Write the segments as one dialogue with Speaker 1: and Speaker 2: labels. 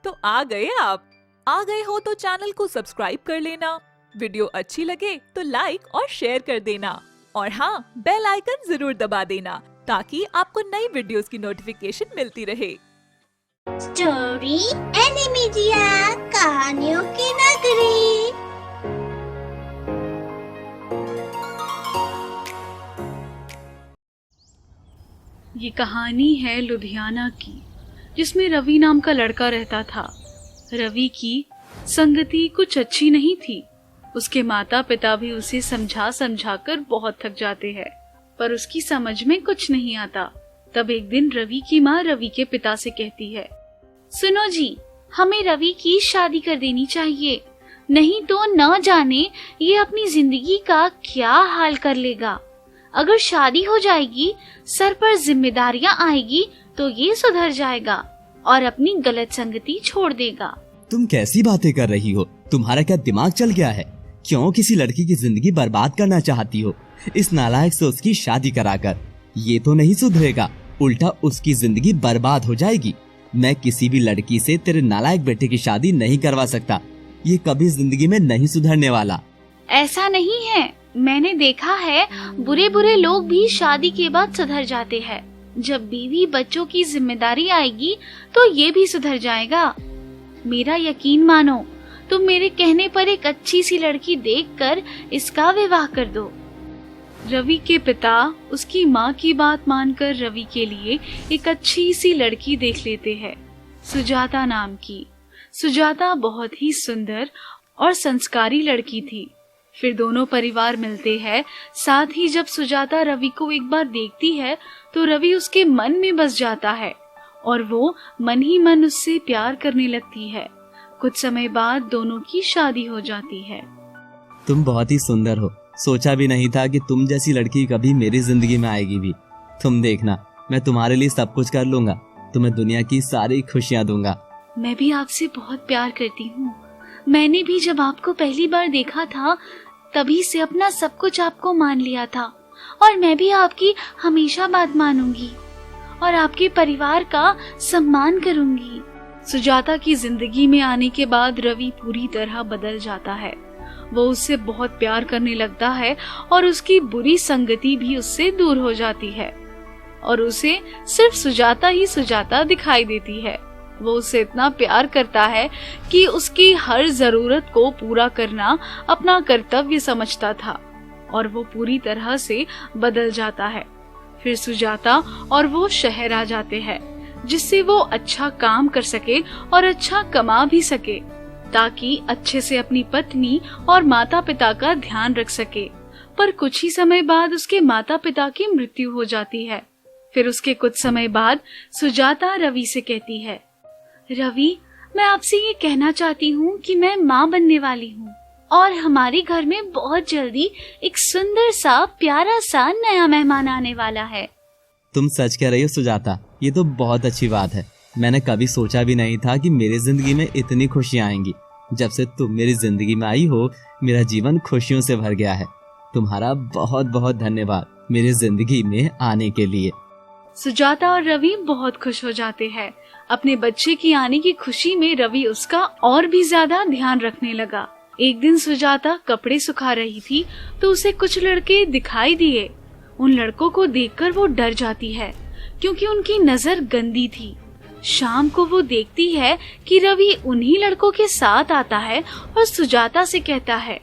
Speaker 1: तो आ गए आप। आ गए हो तो चैनल को सब्सक्राइब कर लेना, वीडियो अच्छी लगे तो लाइक और शेयर कर देना और हाँ, बेल आइकन जरूर दबा देना ताकि आपको नई वीडियोस की नोटिफिकेशन मिलती रहे।
Speaker 2: स्टोरी एनिमीडिया, कहानियों की नगरी।
Speaker 3: ये कहानी है लुधियाना की, जिसमें रवि नाम का लड़का रहता था। रवि की संगति कुछ अच्छी नहीं थी। उसके माता पिता भी उसे समझा समझा कर बहुत थक जाते हैं, पर उसकी समझ में कुछ नहीं आता। तब एक दिन रवि की माँ रवि के पिता से कहती है, सुनो जी, हमें रवि की शादी कर देनी चाहिए, नहीं तो न जाने ये अपनी जिंदगी का क्या हाल कर लेगा। अगर शादी हो जाएगी, सर पर जिम्मेदारियां आएगी तो ये सुधर जाएगा और अपनी गलत संगति छोड़ देगा।
Speaker 4: तुम कैसी बातें कर रही हो? तुम्हारा क्या दिमाग चल गया है? क्यों किसी लड़की की जिंदगी बर्बाद करना चाहती हो? इस नालायक से उसकी शादी कराकर ये तो नहीं सुधरेगा, उल्टा उसकी जिंदगी बर्बाद हो जाएगी। मैं किसी भी लड़की से तेरे नालायक बेटे की शादी नहीं करवा सकता। ये कभी जिंदगी में नहीं सुधरने वाला।
Speaker 3: ऐसा नहीं है, मैंने देखा है बुरे बुरे लोग भी शादी के बाद सुधर जाते हैं। जब बीवी बच्चों की जिम्मेदारी आएगी तो ये भी सुधर जाएगा। मेरा यकीन मानो, तुम मेरे कहने पर एक अच्छी सी लड़की देखकर इसका विवाह कर दो। रवि के पिता उसकी माँ की बात मानकर रवि के लिए एक अच्छी सी लड़की देख लेते हैं, सुजाता नाम की। सुजाता बहुत ही सुंदर और संस्कारी लड़की थी। फिर दोनों परिवार मिलते हैं। साथ ही जब सुजाता रवि को एक बार देखती है तो रवि उसके मन में बस जाता है और वो मन ही मन उससे प्यार करने लगती है। कुछ समय बाद दोनों की शादी हो जाती है।
Speaker 4: तुम बहुत ही सुंदर हो। सोचा भी नहीं था कि तुम जैसी लड़की कभी मेरी जिंदगी में आएगी भी। तुम देखना, मैं तुम्हारे लिए सब कुछ कर लूंगा। तुम्हें दुनिया की सारी खुशियाँ दूंगा।
Speaker 3: मैं भी आपसे बहुत प्यार करती हूँ। मैंने भी जब आपको पहली बार देखा था तभी से अपना सब कुछ आपको मान लिया था और मैं भी आपकी हमेशा बात मानूंगी और आपके परिवार का सम्मान करूंगी। सुजाता की जिंदगी में आने के बाद रवि पूरी तरह बदल जाता है। वो उससे बहुत प्यार करने लगता है और उसकी बुरी संगति भी उससे दूर हो जाती है और उसे सिर्फ सुजाता ही सुजाता दिखाई देती है। वो उससे इतना प्यार करता है कि उसकी हर जरूरत को पूरा करना अपना कर्तव्य समझता था और वो पूरी तरह से बदल जाता है। फिर सुजाता और वो शहर आ जाते हैं, जिससे वो अच्छा काम कर सके और अच्छा कमा भी सके, ताकि अच्छे से अपनी पत्नी और माता पिता का ध्यान रख सके। पर कुछ ही समय बाद उसके माता पिता की मृत्यु हो जाती है। फिर उसके कुछ समय बाद सुजाता रवि से कहती है, रवि, मैं आपसे ये कहना चाहती हूँ कि मैं माँ बनने वाली हूँ और हमारे घर में बहुत जल्दी एक सुंदर सा प्यारा सा नया मेहमान आने वाला है।
Speaker 4: तुम सच कह रही हो सुजाता, ये तो बहुत अच्छी बात है। मैंने कभी सोचा भी नहीं था कि मेरी जिंदगी में इतनी खुशियाँ आएंगी। जब से तुम मेरी जिंदगी में आई हो, मेरा जीवन खुशियों से भर गया है। तुम्हारा बहुत बहुत धन्यवाद मेरी जिंदगी में आने के लिए।
Speaker 3: सुजाता और रवि बहुत खुश हो जाते हैं। अपने बच्चे की आने की खुशी में रवि उसका और भी ज्यादा ध्यान रखने लगा। एक दिन सुजाता कपड़े सुखा रही थी तो उसे कुछ लड़के दिखाई दिए। उन लड़कों को देखकर वो डर जाती है क्योंकि उनकी नजर गंदी थी। शाम को वो देखती है कि रवि उन्हीं लड़कों के साथ आता है और सुजाता से कहता है,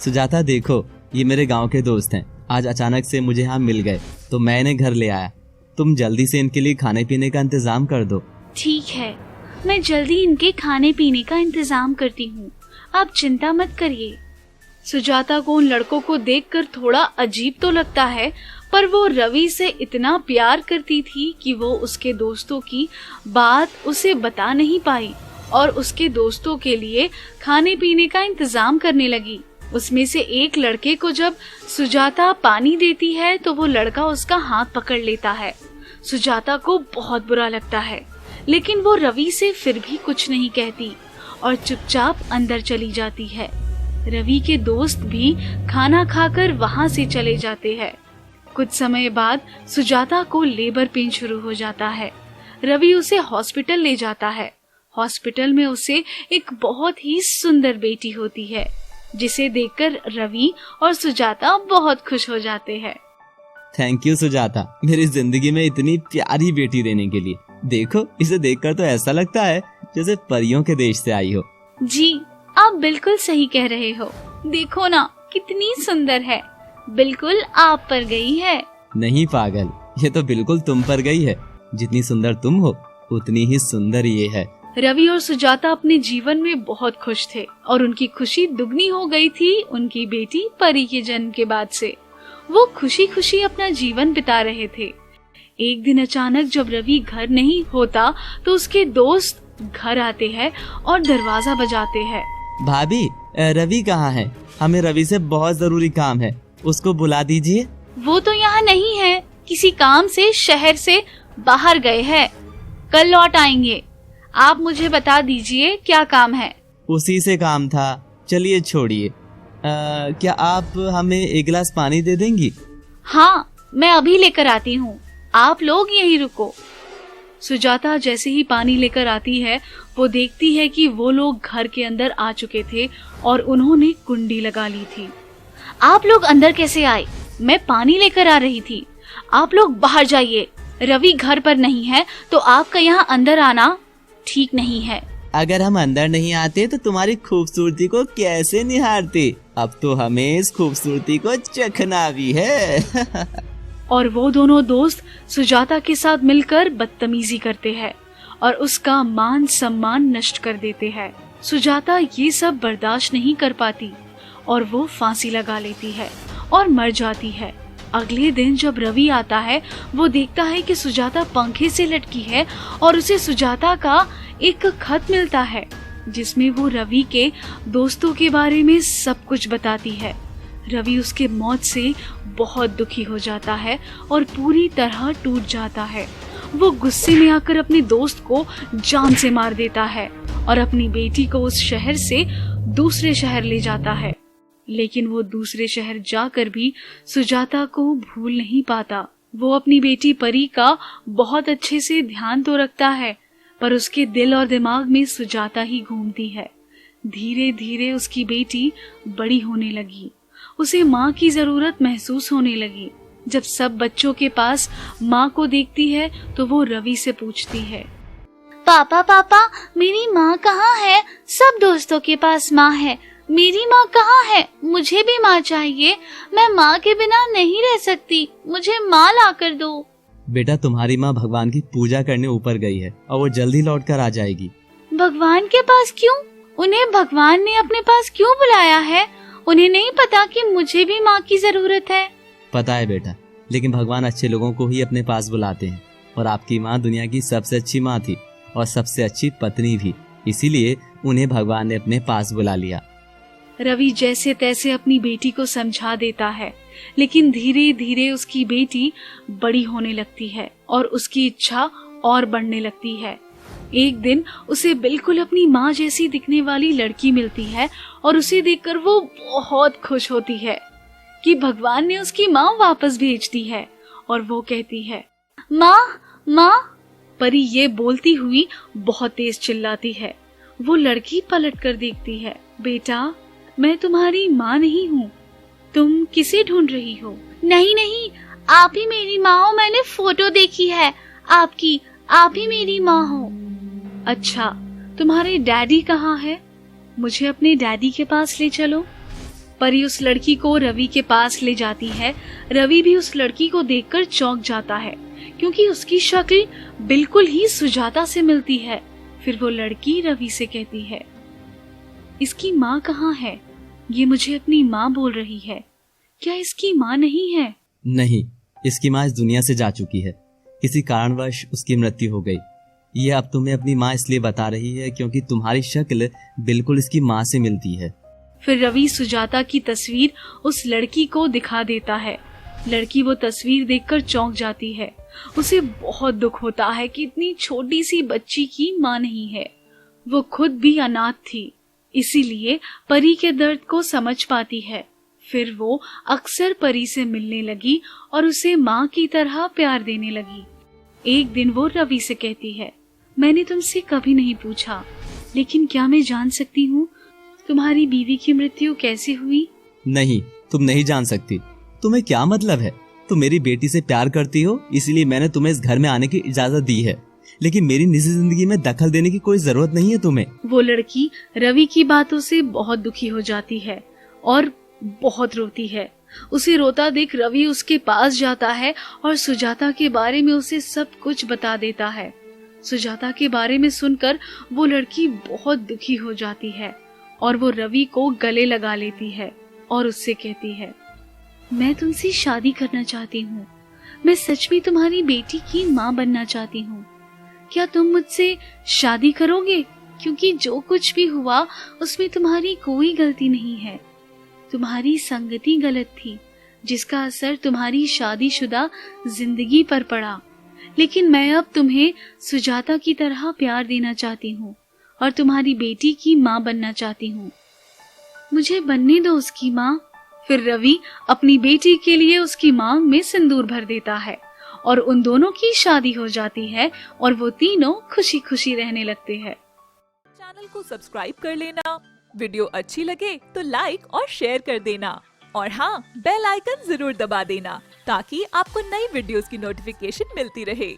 Speaker 4: सुजाता देखो, ये मेरे गांव के दोस्त हैं। आज अचानक से मुझे यहाँ मिल गए तो मैं इन्हें घर ले आया। तुम जल्दी से इनके लिए खाने पीने का इंतजाम कर दो।
Speaker 3: ठीक है, मैं जल्दी इनके खाने पीने का इंतजाम करती हूँ, आप चिंता मत करिए। सुजाता को उन लड़कों को देखकर थोड़ा अजीब तो लगता है, पर वो रवि से इतना प्यार करती थी कि वो उसके दोस्तों की बात उसे बता नहीं पाई और उसके दोस्तों के लिए खाने पीने का इंतजाम करने लगी। उसमें से एक लड़के को जब सुजाता पानी देती है तो वो लड़का उसका हाथ पकड़ लेता है। सुजाता को बहुत बुरा लगता है, लेकिन वो रवि से फिर भी कुछ नहीं कहती और चुपचाप अंदर चली जाती है। रवि के दोस्त भी खाना खाकर वहां से चले जाते हैं। कुछ समय बाद सुजाता को लेबर पेन शुरू हो जाता है। रवि उसे हॉस्पिटल ले जाता है। हॉस्पिटल में उसे एक बहुत ही सुंदर बेटी होती है, जिसे देखकर रवि और सुजाता बहुत खुश हो जाते हैं।
Speaker 4: थैंक यू सुजाता, मेरी जिंदगी में इतनी प्यारी बेटी देने के लिए। देखो, इसे देखकर तो ऐसा लगता है जैसे परियों के देश से आई हो।
Speaker 3: जी, आप बिल्कुल सही कह रहे हो। देखो ना, कितनी सुंदर है, बिल्कुल आप पर गई है।
Speaker 4: नहीं पागल, ये तो बिल्कुल तुम पर गई है। जितनी सुंदर तुम हो उतनी ही सुंदर ये है।
Speaker 3: रवि और सुजाता अपने जीवन में बहुत खुश थे और उनकी खुशी दुगनी हो गई थी उनकी बेटी परी के जन्म के बाद से। वो खुशी खुशी अपना जीवन बिता रहे थे। एक दिन अचानक जब रवि घर नहीं होता तो उसके दोस्त घर आते हैं और दरवाजा बजाते हैं।
Speaker 4: भाभी, रवि कहाँ है? हमें रवि से बहुत जरूरी काम है, उसको बुला दीजिए।
Speaker 3: वो तो यहाँ नहीं है, किसी काम से शहर से बाहर गए हैं, कल लौट आएंगे। आप मुझे बता दीजिए क्या काम है।
Speaker 4: उसी से काम था, चलिए छोड़िए। क्या आप हमें एक गिलास पानी दे देंगी?
Speaker 3: हाँ, मैं अभी लेकर आती हूँ, आप लोग यहीं रुको। सुजाता जैसे ही पानी लेकर आती है, वो देखती है कि वो लोग घर के अंदर आ चुके थे और उन्होंने कुंडी लगा ली थी। आप लोग अंदर कैसे आए? मैं पानी लेकर आ रही थी। आप लोग बाहर जाइए, रवि घर पर नहीं है तो आपका यहाँ अंदर आना ठीक नहीं है।
Speaker 4: अगर हम अंदर नहीं आते तो तुम्हारी खूबसूरती को कैसे निहारते? अब तो हमें इस खूबसूरती को चखना भी है।
Speaker 3: और वो दोनों दोस्त सुजाता के साथ मिलकर बदतमीजी करते हैं और उसका मान सम्मान नष्ट कर देते हैं। सुजाता ये सब बर्दाश्त नहीं कर पाती और वो फांसी लगा लेती है और मर जाती है। अगले दिन जब रवि आता है, वो देखता है कि सुजाता पंखे से लटकी है और उसे सुजाता का एक खत मिलता है जिसमें वो रवि के दोस्तों के बारे में सब कुछ बताती है। रवि उसके मौत से बहुत दुखी हो जाता है और पूरी तरह टूट जाता है। वो गुस्से में आकर अपने दोस्त को जान से मार देता है और अपनी बेटी को उस शहर से दूसरे शहर ले जाता है। लेकिन वो दूसरे शहर जाकर भी सुजाता को भूल नहीं पाता। वो अपनी बेटी परी का बहुत अच्छे से ध्यान तो रखता है, पर उसके दिल और दिमाग में सुजाता ही घूमती है। धीरे धीरे उसकी बेटी बड़ी होने लगी, उसे माँ की जरूरत महसूस होने लगी। जब सब बच्चों के पास माँ को देखती है तो वो रवि से पूछती है,
Speaker 2: पापा पापा, मेरी माँ कहाँ है? सब दोस्तों के पास माँ है, मेरी माँ कहाँ है? मुझे भी माँ चाहिए, मैं माँ के बिना नहीं रह सकती, मुझे माँ ला कर दो।
Speaker 4: बेटा, तुम्हारी माँ भगवान की पूजा करने ऊपर गई है और वो जल्दी लौट कर आ जाएगी।
Speaker 3: भगवान के पास क्यों? उन्हें भगवान ने अपने पास क्यों बुलाया है? उन्हें नहीं पता कि मुझे भी माँ की जरूरत है?
Speaker 4: पता है बेटा, लेकिन भगवान अच्छे लोगों को ही अपने पास बुलाते हैं और आपकी माँ दुनिया की सबसे अच्छी माँ थी और सबसे अच्छी पत्नी भी, इसीलिए उन्हें भगवान ने अपने पास बुला लिया।
Speaker 3: रवि जैसे तैसे अपनी बेटी को समझा देता है, लेकिन धीरे धीरे उसकी बेटी बड़ी होने लगती है और उसकी इच्छा और बढ़ने लगती है। एक दिन उसे बिल्कुल अपनी माँ जैसी दिखने वाली लड़की मिलती है और उसे देखकर वो बहुत खुश होती है कि भगवान ने उसकी माँ वापस भेज दी है। और वो कहती है, माँ माँ। परी ये बोलती हुई बहुत तेज चिल्लाती है। वो लड़की पलट कर देखती है। बेटा, मैं तुम्हारी माँ नहीं हूँ, तुम किसे ढूंढ रही हो?
Speaker 2: नहीं नहीं, आप ही मेरी माँ हो, मैंने फोटो देखी है आपकी, आप ही मेरी माँ हो।
Speaker 3: अच्छा, तुम्हारे डैडी कहाँ है? मुझे अपने डैडी के पास ले चलो। परी उस लड़की को रवि के पास ले जाती है। रवि भी उस लड़की को देखकर चौंक जाता है क्योंकि उसकी शक्ल बिल्कुल ही सुजाता से मिलती है। फिर वो लड़की रवि से कहती है, इसकी माँ कहाँ है? ये मुझे अपनी माँ बोल रही है, क्या इसकी माँ नहीं है?
Speaker 4: नहीं, इसकी माँ इस दुनिया से जा चुकी है, किसी कारणवश उसकी मृत्यु हो गई। ये अब तुम्हें अपनी माँ इसलिए बता रही है क्योंकि तुम्हारी शक्ल बिल्कुल इसकी माँ से मिलती है।
Speaker 3: फिर रवि सुजाता की तस्वीर उस लड़की को दिखा देता है। लड़की वो तस्वीर देखकर चौंक जाती है। उसे बहुत दुख होता है कि इतनी छोटी सी बच्ची की माँ नहीं है। वो खुद भी अनाथ थी, इसीलिए परी के दर्द को समझ पाती है। फिर वो अक्सर परी से मिलने लगी और उसे माँ की तरह प्यार देने लगी। एक दिन वो रवि से कहती है, मैंने तुमसे कभी नहीं पूछा, लेकिन क्या मैं जान सकती हूँ तुम्हारी बीवी की मृत्यु कैसे हुई?
Speaker 4: नहीं, तुम नहीं जान सकती। तुम्हें क्या मतलब है? तुम मेरी बेटी से प्यार करती हो, इसलिए मैंने तुम्हें इस घर में आने की इजाजत दी है, लेकिन मेरी निजी जिंदगी में दखल देने की कोई जरूरत नहीं है तुम्हें।
Speaker 3: वो लड़की रवि की बातों से बहुत दुखी हो जाती है और बहुत रोती है। उसे रोता देख रवि उसके पास जाता है और सुजाता के बारे में उसे सब कुछ बता देता है। सुजाता के बारे में सुनकर वो लड़की बहुत दुखी हो जाती है और वो रवि को गले लगा लेती है और उससे कहती है, मैं तुमसे शादी करना चाहती हूँ। मैं सच में तुम्हारी बेटी की माँ बनना चाहती हूँ। क्या तुम मुझसे शादी करोगे? क्योंकि जो कुछ भी हुआ उसमें तुम्हारी कोई गलती नहीं है। तुम्हारी संगति गलत थी, जिसका असर तुम्हारी शादीशुदा जिंदगी पर पड़ा। लेकिन मैं अब तुम्हें सुजाता की तरह प्यार देना चाहती हूँ और तुम्हारी बेटी की माँ बनना चाहती हूँ। मुझे बनने दो उसकी माँ। फिर रवि अपनी बेटी के लिए उसकी मांग में सिंदूर भर देता है और उन दोनों की शादी हो जाती है और वो तीनों खुशी खुशी रहने लगते हैं।
Speaker 1: चैनल को सब्सक्राइब कर लेना, वीडियो अच्छी लगे तो लाइक और शेयर कर देना और हाँ, बेल आइकन जरूर दबा देना ताकि आपको नई वीडियोस की नोटिफिकेशन मिलती रहे।